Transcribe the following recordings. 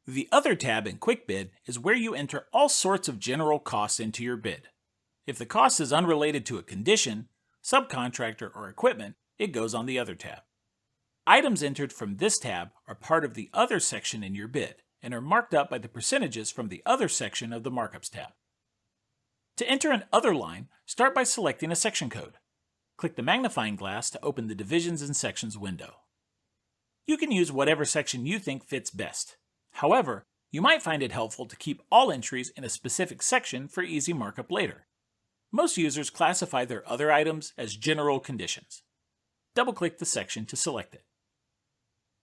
The Other tab in QuickBid is where you enter all sorts of general costs into your bid. If the cost is unrelated to a condition, subcontractor, or equipment, it goes on the Other tab. Items entered from this tab are part of the Other section in your bid and are marked up by the percentages from the Other section of the Markups tab. To enter an Other line, start by selecting a section code. Click the magnifying glass to open the Divisions and Sections window. You can use whatever section you think fits best. However, you might find it helpful to keep all entries in a specific section for easy markup later. Most users classify their other items as general conditions. Double-click the section to select it.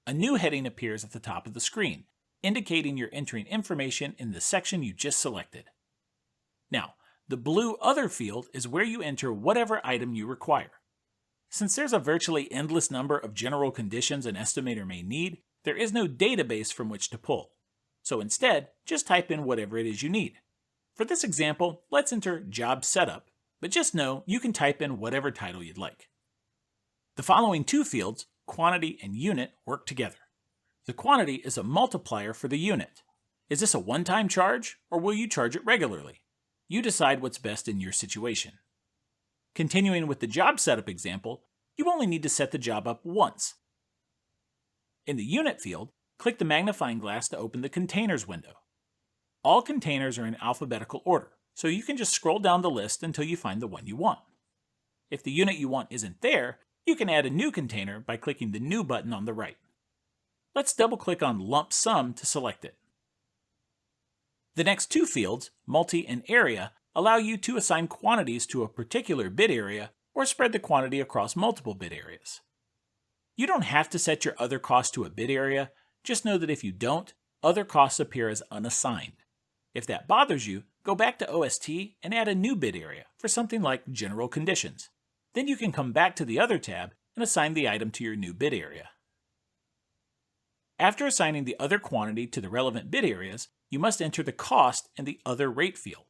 A new heading appears at the top of the screen, indicating you're entering information in the section you just selected. Now, the blue Other field is where you enter whatever item you require. Since there's a virtually endless number of general conditions an estimator may need, there is no database from which to pull. So instead, just type in whatever it is you need. For this example, let's enter Job Setup, but just know you can type in whatever title you'd like. The following two fields, Quantity and Unit, work together. The quantity is a multiplier for the unit. Is this a one-time charge, or will you charge it regularly? You decide what's best in your situation. Continuing with the Job Setup example, you only need to set the job up once. In the Unit field, click the magnifying glass to open the Containers window. All containers are in alphabetical order, so you can just scroll down the list until you find the one you want. If the unit you want isn't there, you can add a new container by clicking the New button on the right. Let's double-click on Lump Sum to select it. The next two fields, Multi and Area, allow you to assign quantities to a particular bid area or spread the quantity across multiple bid areas. You don't have to set your other costs to a bid area, just know that if you don't, other costs appear as unassigned. If that bothers you, go back to OST and add a new bid area for something like General Conditions. Then you can come back to the Other tab and assign the item to your new bid area. After assigning the other quantity to the relevant bid areas, you must enter the cost in the Other Rate field.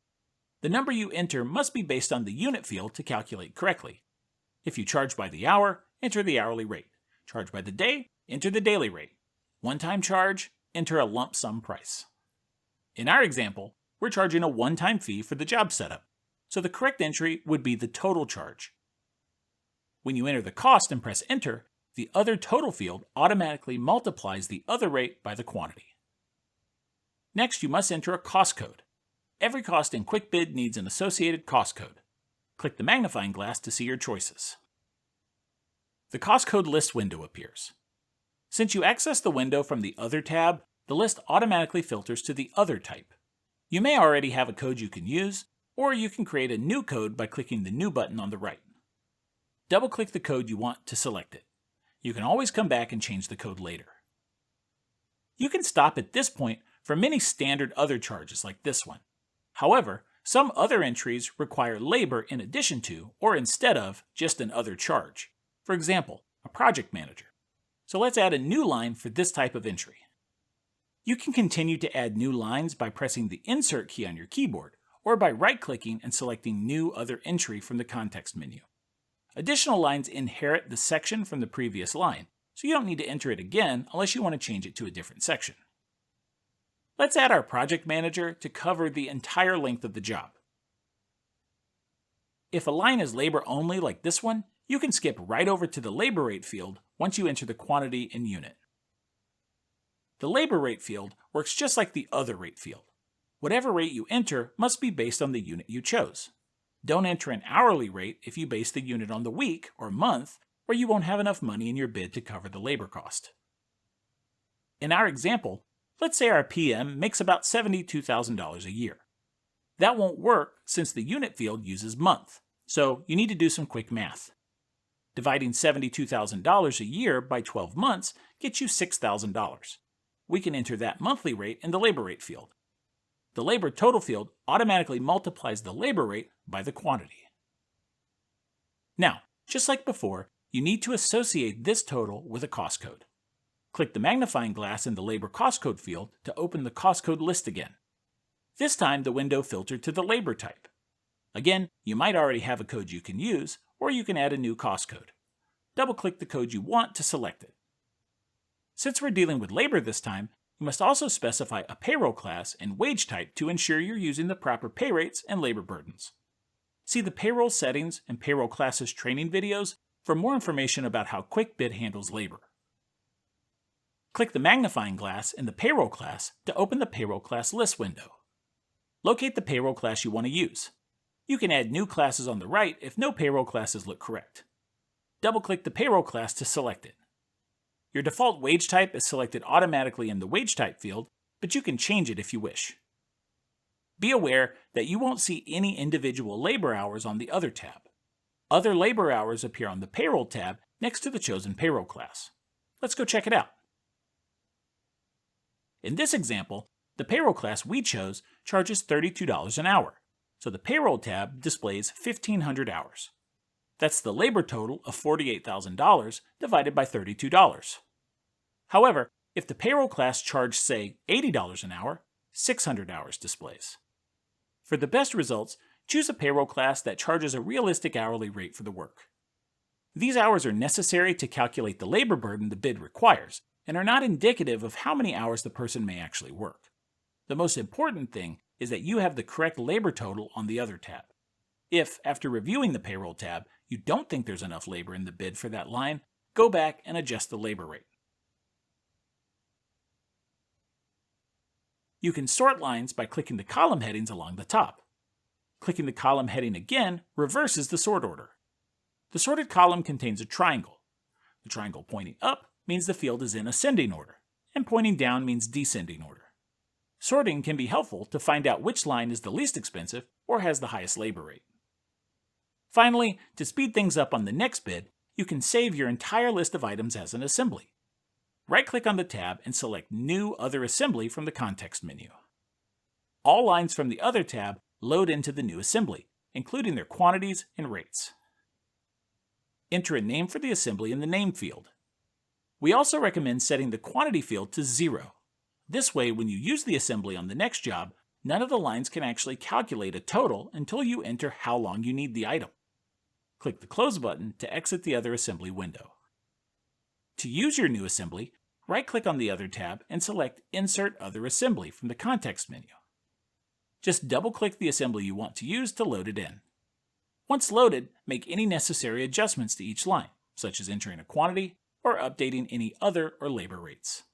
The number you enter must be based on the Unit field to calculate correctly. If you charge by the hour, enter the hourly rate. Charge by the day, enter the daily rate. One-time charge, enter a lump sum price. In our example, we're charging a one-time fee for the job setup, so the correct entry would be the total charge. When you enter the cost and press Enter, the Other Total field automatically multiplies the other rate by the quantity. Next, you must enter a cost code. Every cost in QuickBid needs an associated cost code. Click the magnifying glass to see your choices. The cost code list window appears. Since you access the window from the Other tab, the list automatically filters to the Other type. You may already have a code you can use, or you can create a new code by clicking the New button on the right. Double-click the code you want to select it. You can always come back and change the code later. You can stop at this point for many standard other charges like this one. However, some other entries require labor in addition to, or instead of, just an other charge. For example, a project manager. So let's add a new line for this type of entry. You can continue to add new lines by pressing the Insert key on your keyboard, or by right-clicking and selecting New Other Entry from the context menu. Additional lines inherit the section from the previous line, so you don't need to enter it again unless you want to change it to a different section. Let's add our project manager to cover the entire length of the job. If a line is labor only like this one, you can skip right over to the labor rate field once you enter the quantity and unit. The labor rate field works just like the other rate field. Whatever rate you enter must be based on the unit you chose. Don't enter an hourly rate if you base the unit on the week or month, or you won't have enough money in your bid to cover the labor cost. In our example, let's say our PM makes about $72,000 a year. That won't work since the unit field uses month, so you need to do some quick math. Dividing $72,000 a year by 12 months gets you $6,000. We can enter that monthly rate in the labor rate field. The labor total field automatically multiplies the labor rate by the quantity. Now, just like before, you need to associate this total with a cost code. Click the magnifying glass in the labor cost code field to open the cost code list again. This time the window filtered to the labor type. Again, you might already have a code you can use, or you can add a new cost code. Double-click the code you want to select it. Since we're dealing with labor this time, You must also specify a payroll class and wage type to ensure you're using the proper pay rates and labor burdens. See the payroll settings and payroll classes training videos for more information about how QuickBid handles labor. Click the magnifying glass in the payroll class to open the payroll class list window. Locate the payroll class you want to use. You can add new classes on the right if no payroll classes look correct. Double-click the payroll class to select it. Your default wage type is selected automatically in the wage type field, but you can change it if you wish. Be aware that you won't see any individual labor hours on the Other tab. Other labor hours appear on the Payroll tab next to the chosen payroll class. Let's go check it out. In this example, the payroll class we chose charges $32 an hour, so the Payroll tab displays 1,500 hours. That's the labor total of $48,000 divided by $32. However, if the payroll class charged, say, $80 an hour, 600 hours displays. For the best results, choose a payroll class that charges a realistic hourly rate for the work. These hours are necessary to calculate the labor burden the bid requires, and are not indicative of how many hours the person may actually work. The most important thing is that you have the correct labor total on the Other tab. If, after reviewing the Payroll tab, you don't think there's enough labor in the bid for that line, go back and adjust the labor rate. You can sort lines by clicking the column headings along the top. Clicking the column heading again reverses the sort order. The sorted column contains a triangle. The triangle pointing up means the field is in ascending order, and pointing down means descending order. Sorting can be helpful to find out which line is the least expensive or has the highest labor rate. Finally, to speed things up on the next bid, you can save your entire list of items as an assembly. Right-click on the tab and select New Other Assembly from the context menu. All lines from the Other tab load into the new assembly, including their quantities and rates. Enter a name for the assembly in the Name field. We also recommend setting the quantity field to 0. This way, when you use the assembly on the next job, none of the lines can actually calculate a total until you enter how long you need the item. Click the Close button to exit the Other Assembly window. To use your new assembly, right-click on the Other tab and select Insert Other Assembly from the context menu. Just double-click the assembly you want to use to load it in. Once loaded, make any necessary adjustments to each line, such as entering a quantity or updating any other or labor rates.